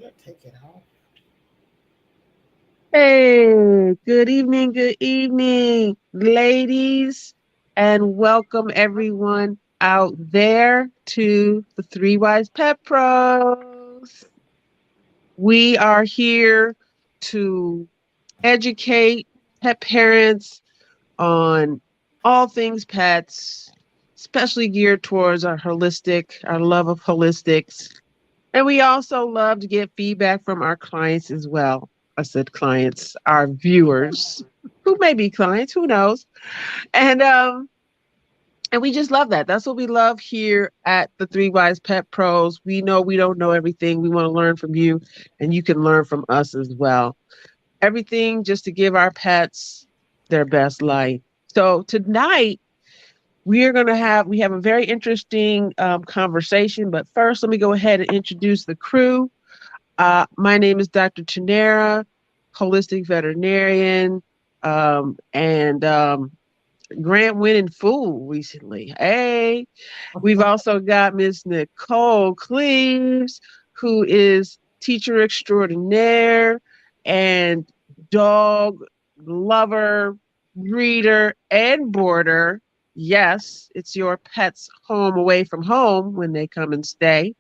Take it off. Hey, good evening, ladies, and welcome everyone out there to the Three Wise Pet Pros. We are here to educate pet parents on all things pets, especially geared towards our love of holistics. And we also love to get feedback from our clients as well. I said clients, our viewers, who may be clients, who knows. And um, and we just love that. That's what we love here at the Three Wise Pet Pros. We know we don't know everything. We want to learn from you, and you can learn from us as well. Everything just to give our pets their best life. So tonight we have a very interesting conversation. But first, let me go ahead and introduce the crew. My name is Dr. Tanera, holistic veterinarian, and grant winning fool recently. Hey, we've also got Miss Nicole Cleves, who is teacher extraordinaire and dog lover, breeder, and boarder. Yes, it's your pet's home away from home when they come and stay.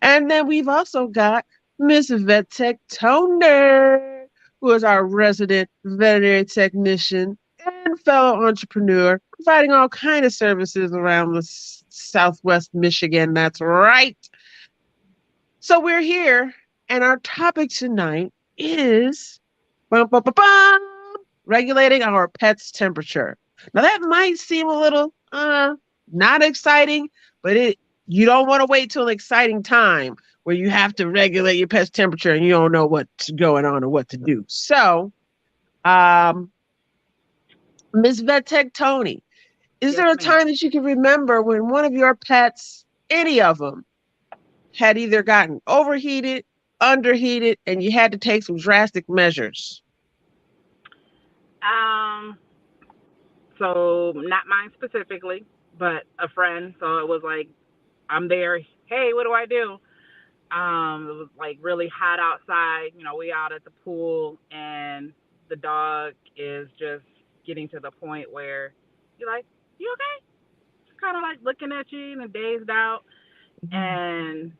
And then we've also got Miss Vet Tech Toner, who is our resident veterinary technician and fellow entrepreneur, providing all kind of services around the Southwest Michigan. That's right. So we're here, and our topic tonight is bum, bum, bum, bum, regulating our pet's temperature. Now that might seem a little not exciting, but it you don't want to wait till an exciting time where you have to regulate your pet's temperature and you don't know what's going on or what to do. So, um, Miss VetTech Tony, is Yes, there a ma'am. time that you can remember when one of your pets, any of them, had either gotten overheated, underheated, and you had to take some drastic measures? Um, so not mine specifically, but a friend. So it was like I'm there. Hey, what do I do? It was like really hot outside. We out at the pool, and the dog is just getting to the point where you're like, you okay? Just kind of like looking at you and dazed out. And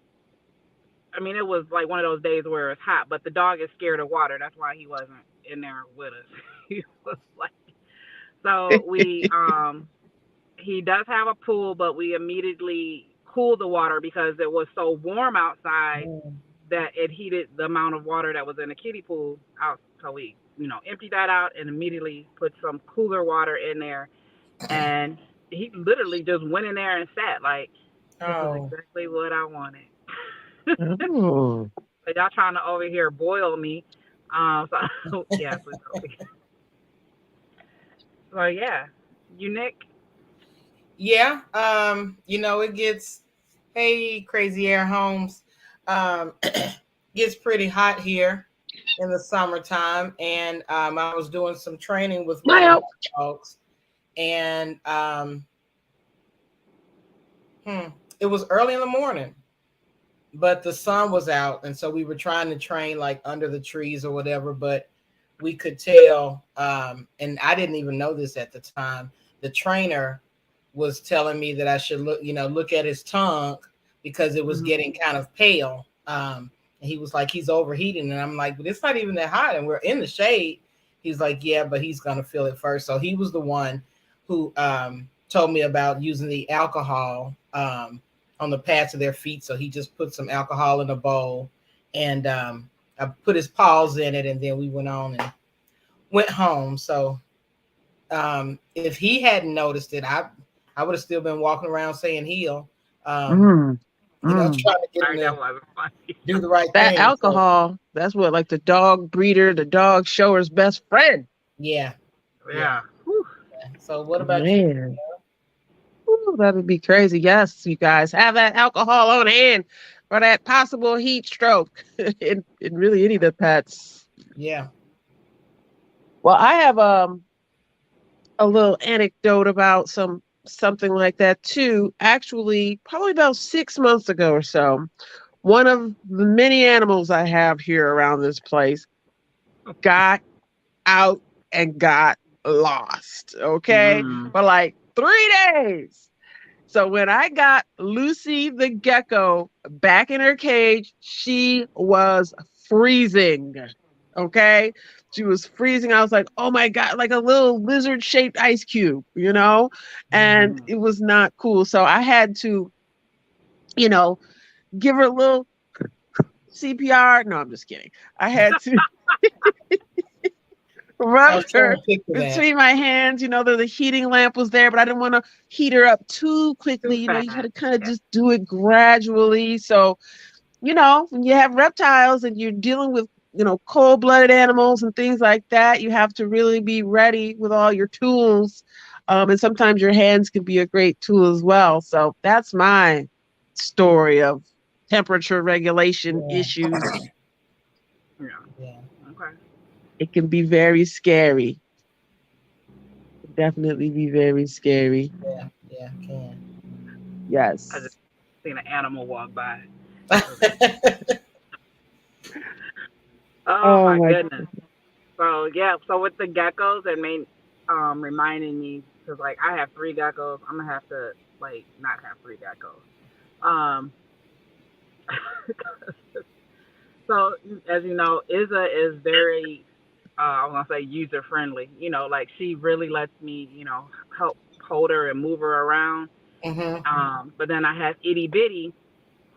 I mean, it was like one of those days where it's hot, but the dog is scared of water. That's why he wasn't in there with us. He was like, so he does have a pool, but we immediately cooled the water because it was so warm outside that it heated the amount of water that was in the kiddie pool out. So we, emptied that out and immediately put some cooler water in there. And he literally just went in there and sat like, this is Oh, exactly what I wanted. Oh. So y'all trying to over here boil me. So yes, so yeah, you Nick. yeah. It gets, hey, Crazy Air Homes, um, gets pretty hot here in the summertime, and I was doing some training with one of Well, my dogs, and it was early in the morning, but the sun was out, and so we were trying to train like under the trees or whatever, but we could tell, and I didn't even know this at the time. The trainer was telling me that I should look at his tongue because it was Mm-hmm. getting kind of pale. And he was like, he's overheating, and I'm like, but it's not even that hot, and we're in the shade. He's like, yeah, but he's gonna feel it first. So he was the one who told me about using the alcohol on the pads of their feet. So he just put some alcohol in a bowl, and I put his paws in it, and then we went on and went home. So if he hadn't noticed it, I would have still been walking around saying heel, um, mm, mm. trying to get him Sorry, that to wasn't funny. do the right That thing. So alcohol, that's what like the dog breeder, the dog shower's best friend. yeah, yeah. Yeah. Whew. So what about you? Man, ooh, that would be crazy. Yes, you guys have that alcohol on hand for that possible heat stroke in really any of the pets. Yeah. Well, I have a little anecdote about something like that too. Actually, probably about 6 months ago or so, one of the many animals I have here around this place got out and got lost, okay, Mm. for like 3 days. So when I got Lucy the gecko back in her cage, she was freezing. Okay. She was freezing. I was like, oh my God, like a little lizard shaped ice cube, and Mm. it was not cool. So I had to, you know, give her a little CPR. No, I'm just kidding. I had to I rub was trying her to picture that. between my hands. The heating lamp was there, but I didn't want to heat her up too quickly. Too You had fast. to kind of Yeah. just do it gradually. So, when you have reptiles and you're dealing with, cold-blooded animals and things like that, you have to really be ready with all your tools. And sometimes your hands can be a great tool as well. So that's my story of temperature regulation Yeah, issues. Yeah. yeah, Okay. It can be very scary. Definitely be very scary. yeah, yeah, can. I just Yes. seen an animal walk by. Okay. Yeah. Oh Oh my my. goodness. So yeah. So with the geckos, it made reminding me because like I have three geckos. I'm gonna have to like not have three geckos. Um. So as you know, Izza is very I'm gonna say user friendly. Like she really lets me, help hold her and move her around. Hmm. But then I have itty bitty,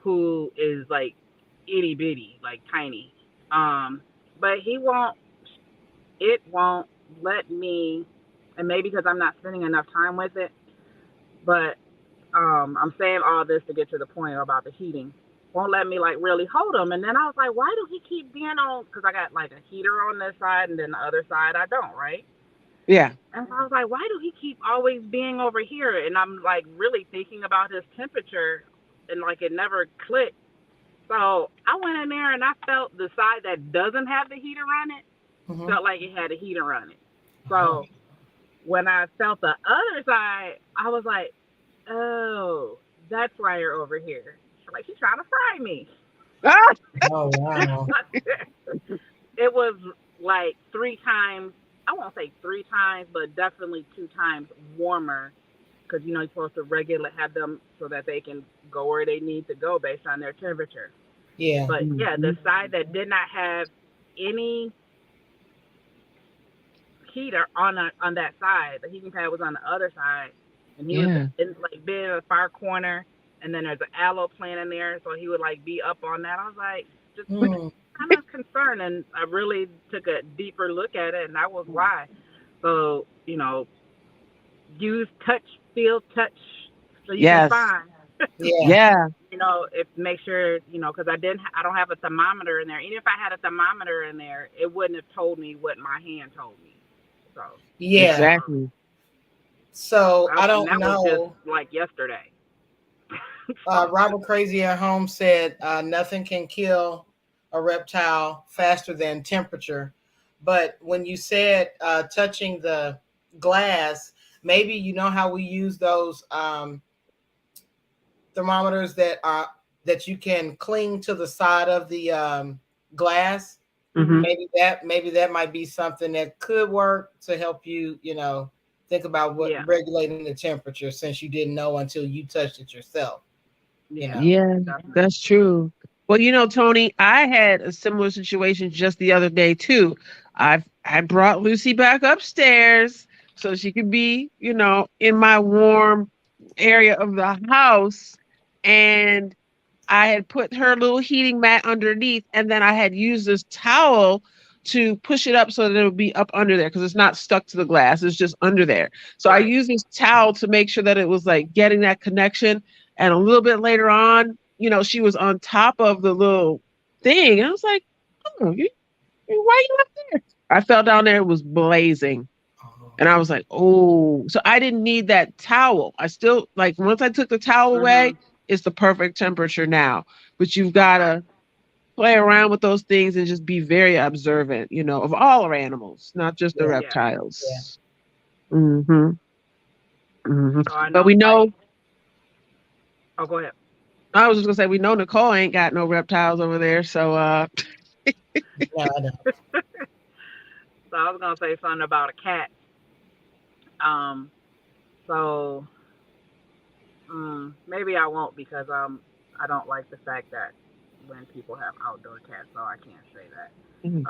who is like itty bitty, like tiny. Um, but it won't let me, and maybe because I'm not spending enough time with it. But I'm saying all this to get to the point about the heating. Won't let me like really hold him. And then I was like, why do he keep being on? Because I got like a heater on this side, and then the other side I don't, right? Yeah. And so I was like, why do he keep always being over here? And I'm like really thinking about his temperature, and like it never clicked. So I went in there and I felt the side that doesn't have the heater on it Hmm. felt like it had a heater on it. Oh, So when I felt the other side, I was like, oh, that's why you're over here. Like she's trying to fry me. Ah! oh, wow. It was like 3 times. I won't say 3 times, but definitely 2 times warmer because you're supposed to regulate have them so that they can go where they need to go based on their temperature. Yeah. But yeah, the Mhm. side that did not have any heater on that side, the heating pad was on the other side, and he was Yeah. in like being in a far corner, and then there's an aloe plant in there, so he would like be up on that. I was like, just Mm. kind of concerned, and I really took a deeper look at it, and that was why. So use touch, feel touch, so you can Yes. find. Yeah. Yeah. If make sure because I don't have a thermometer in there. Even if I had a thermometer in there, it wouldn't have told me what my hand told me. So Yeah. Exactly. So I and don't that was just know. like yesterday. So Robert Crazy at Home said nothing can kill a reptile faster than temperature. But when you said touching the glass, maybe you know how we use those thermometers that you can cling to the side of the glass. Hmm. Maybe that might be something that could work to help you, think about what yeah, regulating the temperature since you didn't know until you touched it yourself. You yeah, know. Yeah, definitely. that's true. Well, Tony, I had a similar situation just the other day too. I brought Lucy back upstairs so she could be, in my warm area of the house. And I had put her little heating mat underneath, and then I had used this towel to push it up so that it would be up under there because it's not stuck to the glass. It's just under there. So I Right. used this towel to make sure that it was like getting that connection. And a little bit later on, she was on top of the little thing. And I was like, oh, why you up there? I fell down there. It was blazing. Oh, And I was like, oh, so I didn't need that towel. I still like once I took the towel away, Mhm. it's the perfect temperature now. But you've got Okay. to play around with those things and just be very observant, of all our animals, not just the yeah, Yeah. yeah. reptiles. Hmm. Hmm. So I But know we like know, oh go ahead. I was just gonna say we know Nicole ain't got no reptiles over there, so No, I don't. So I was gonna say something about a cat. Um, so maybe I won't because I don't like the fact that when people have outdoor cats, so I can't say that. Mhm.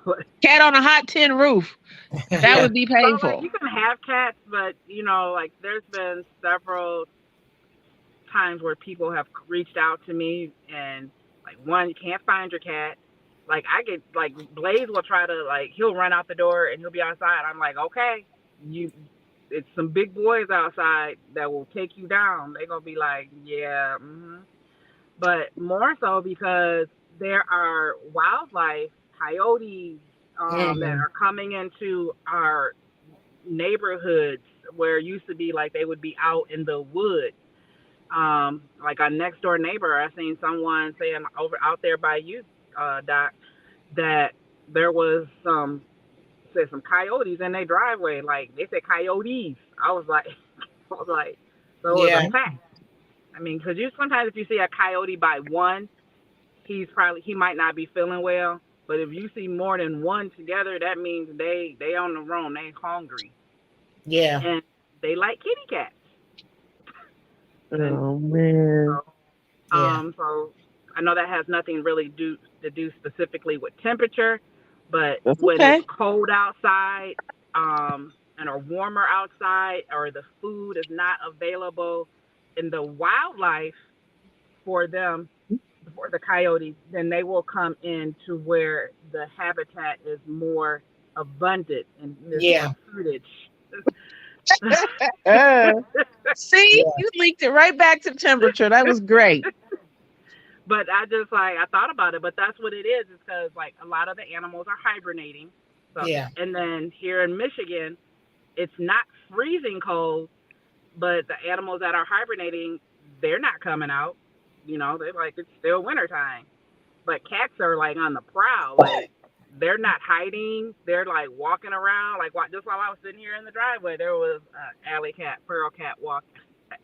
But, Cat on a hot tin roof. That Yeah. would be so like painful. you can have cats, but you know, like there's been several times where people have reached out to me and like one, you can't find your cat. Like I get like Blaze will try to like he'll run out the door and he'll be outside. I'm like, okay, you it's some big boys outside that will take you down. They're gonna be like, yeah, but more so because there are wildlife coyotes that Mhm. are coming into our neighborhoods where it used to be like they would be out in the woods. Like our next door neighbor, I seen someone saying over out there by you, Doc, that there was some coyotes in their driveway. Like they said coyotes. I was like, I was like, so it was Yeah. a fact. I mean, because you sometimes if you see a coyote by one, he might not be feeling well. But if you see more than one together, that means they on the roam. They hungry Yeah. and they like kitty cats. And Oh man. so, Yeah. so I know that has nothing really to do specifically with temperature, but That's when it's okay. cold outside, and or warmer outside, or the food is not available in the wildlife for them, for the coyotes, then they will come into where the habitat is more abundant and there's more Yeah. fruitage. Uh, see, Yeah. you linked it right back to temperature. That was great. But I just like I thought about it, but that's what it is. It's because like a lot of the animals are hibernating. So Yeah. and then here in Michigan, it's not freezing cold, but the animals that are hibernating, they're not coming out. You know, they're like it's still wintertime. But cats are like on the prowl, like they're not hiding. They're like walking around. Like just while I was sitting here in the driveway, there was an alley cat, feral cat walk,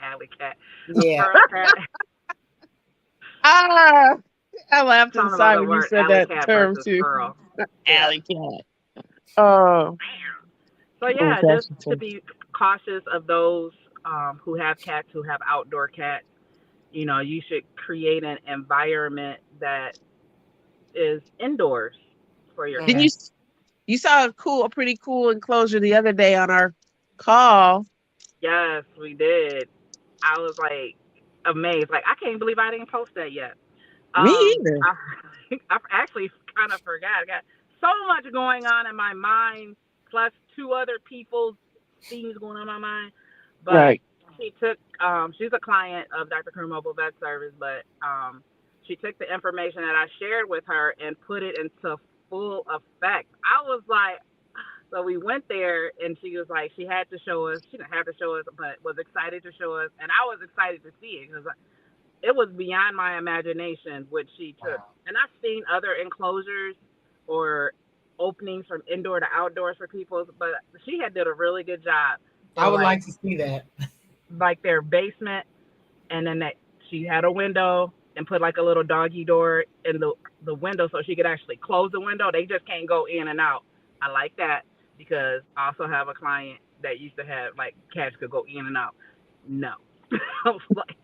alley cat, Yeah. feral cat. Ah, I laughed Talking about inside the when you word said alley that cat term versus too. feral. Yeah. Alley cat. Oh, So old yeah, just fashioned to term. be cautious of those who have cats, who have outdoor cats. You know, you should create an environment that is indoors for your Didn't Mhm. cat. you saw a pretty cool enclosure the other day on our call? Yes, we did. I was like amazed. Like I can't believe I didn't post that yet. Me either. I actually kind of forgot. I got so much going on in my mind, plus two other people's things going on in my mind. But Right. she took, she's a client of Dr. Crew Mobile Vet Service, but she took the information that I shared with her and put it into full effect. I was like, so we went there, and she was like, she had to show us. She didn't have to show us, but was excited to show us, and I was excited to see it because it was beyond my imagination what she took. And I've seen other enclosures or openings from indoor to outdoors for people, but she had did a really good job. I So would like to see that. like their basement, and then that she had a window and put like a little doggy door in the window so she could actually close the window. They just can't go in and out. I like that because I also have a client that used to have like cats could go in and out. No. I was like,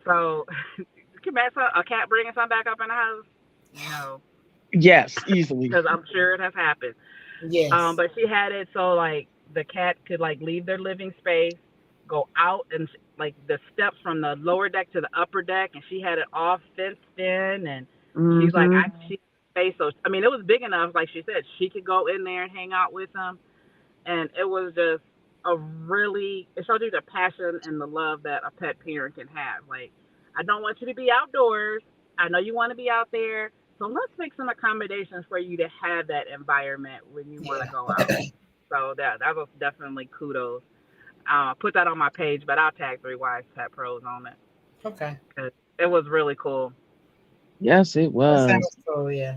so can a cat bringing something back up in the house? No, Yes, easily. because I'm sure it has happened. Yes. But she had it so like the cat could like leave their living space, go out and like the steps from the lower deck to the upper deck, and she had it all fenced in, and she's like, Mm-hmm. she space. So I mean, it was big enough, like she said, she could go in there and hang out with them, and it was just it showed you the passion and the love that a pet parent can have. Like, I don't want you to be outdoors. I know you want to be out there. So let's make some accommodations for you to have that environment when you want to Yeah. go out. So that was definitely kudos. Put that on my page, but I'll tag Three Wise Pet Pros on it Okay. because it was really cool. Yes, it That was. sounds cool. Yeah.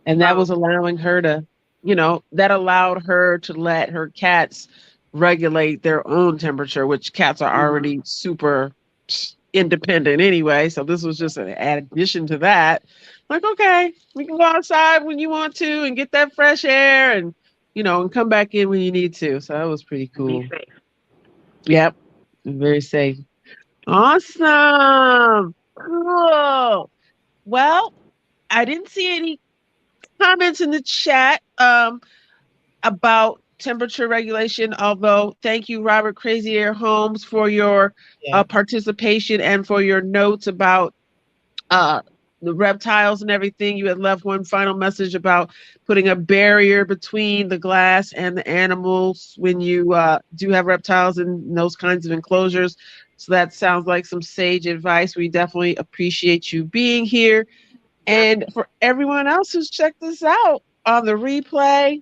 And that So was allowing her to, that allowed her to let her cats regulate their own temperature, which cats are already super independent anyway. So this was just an addition to that. Like, okay, we can go outside when you want to and get that fresh air and, and come back in when you need to. So that was pretty cool. Be safe. Yep. Very safe. Awesome. Cool. Well, I didn't see any comments in the chat about temperature regulation, although thank you, Robert Crazy Air Homes, for your participation and for your notes about the reptiles and everything. You had left one final message about putting a barrier between the glass and the animals when you do have reptiles in those kinds of enclosures. So that sounds like some sage advice. We definitely appreciate you being here. And for everyone else who's checked this out on the replay,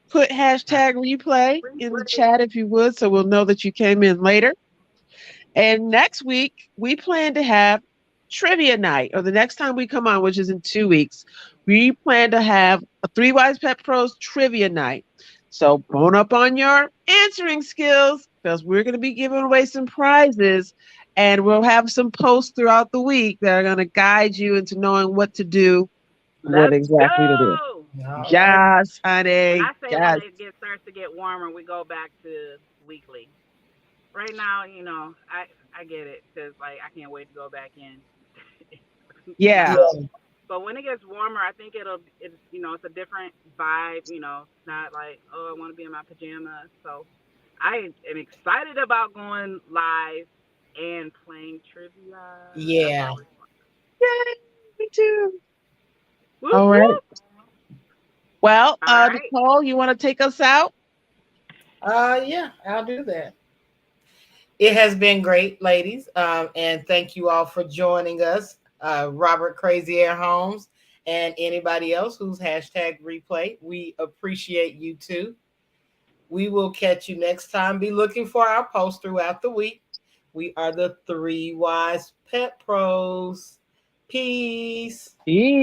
put hashtag replay in the chat if you would, so we'll know that you came in later. And next week, we plan to have trivia night, or the next time we come on, which is in 2 weeks, we plan to have a Three Wise Pet Pros trivia night. So bone up on your answering skills, because we're going to be giving away some prizes, and we'll have some posts throughout the week that are going to guide you into knowing what to do, what exactly to do. Yes, honey. I say when it starts to get warmer, we go back to weekly. Right now, I get it, because I can't wait to go back in. Yeah. But when it gets warmer, I think it's a different vibe. It's not like, oh, I want to be in my pajamas. So I am excited about going live and playing trivia. Yeah. Yay, me too. All right. Well, Nicole, you want to take us out? Yeah, I'll do that. It has been great, ladies. And thank you all for joining us. Robert Crazy Air Homes and anybody else who's hashtag replay. We appreciate you too. We will catch you next time. Be looking for our posts throughout the week. We are the Three Wise Pet Pros. Peace. Peace.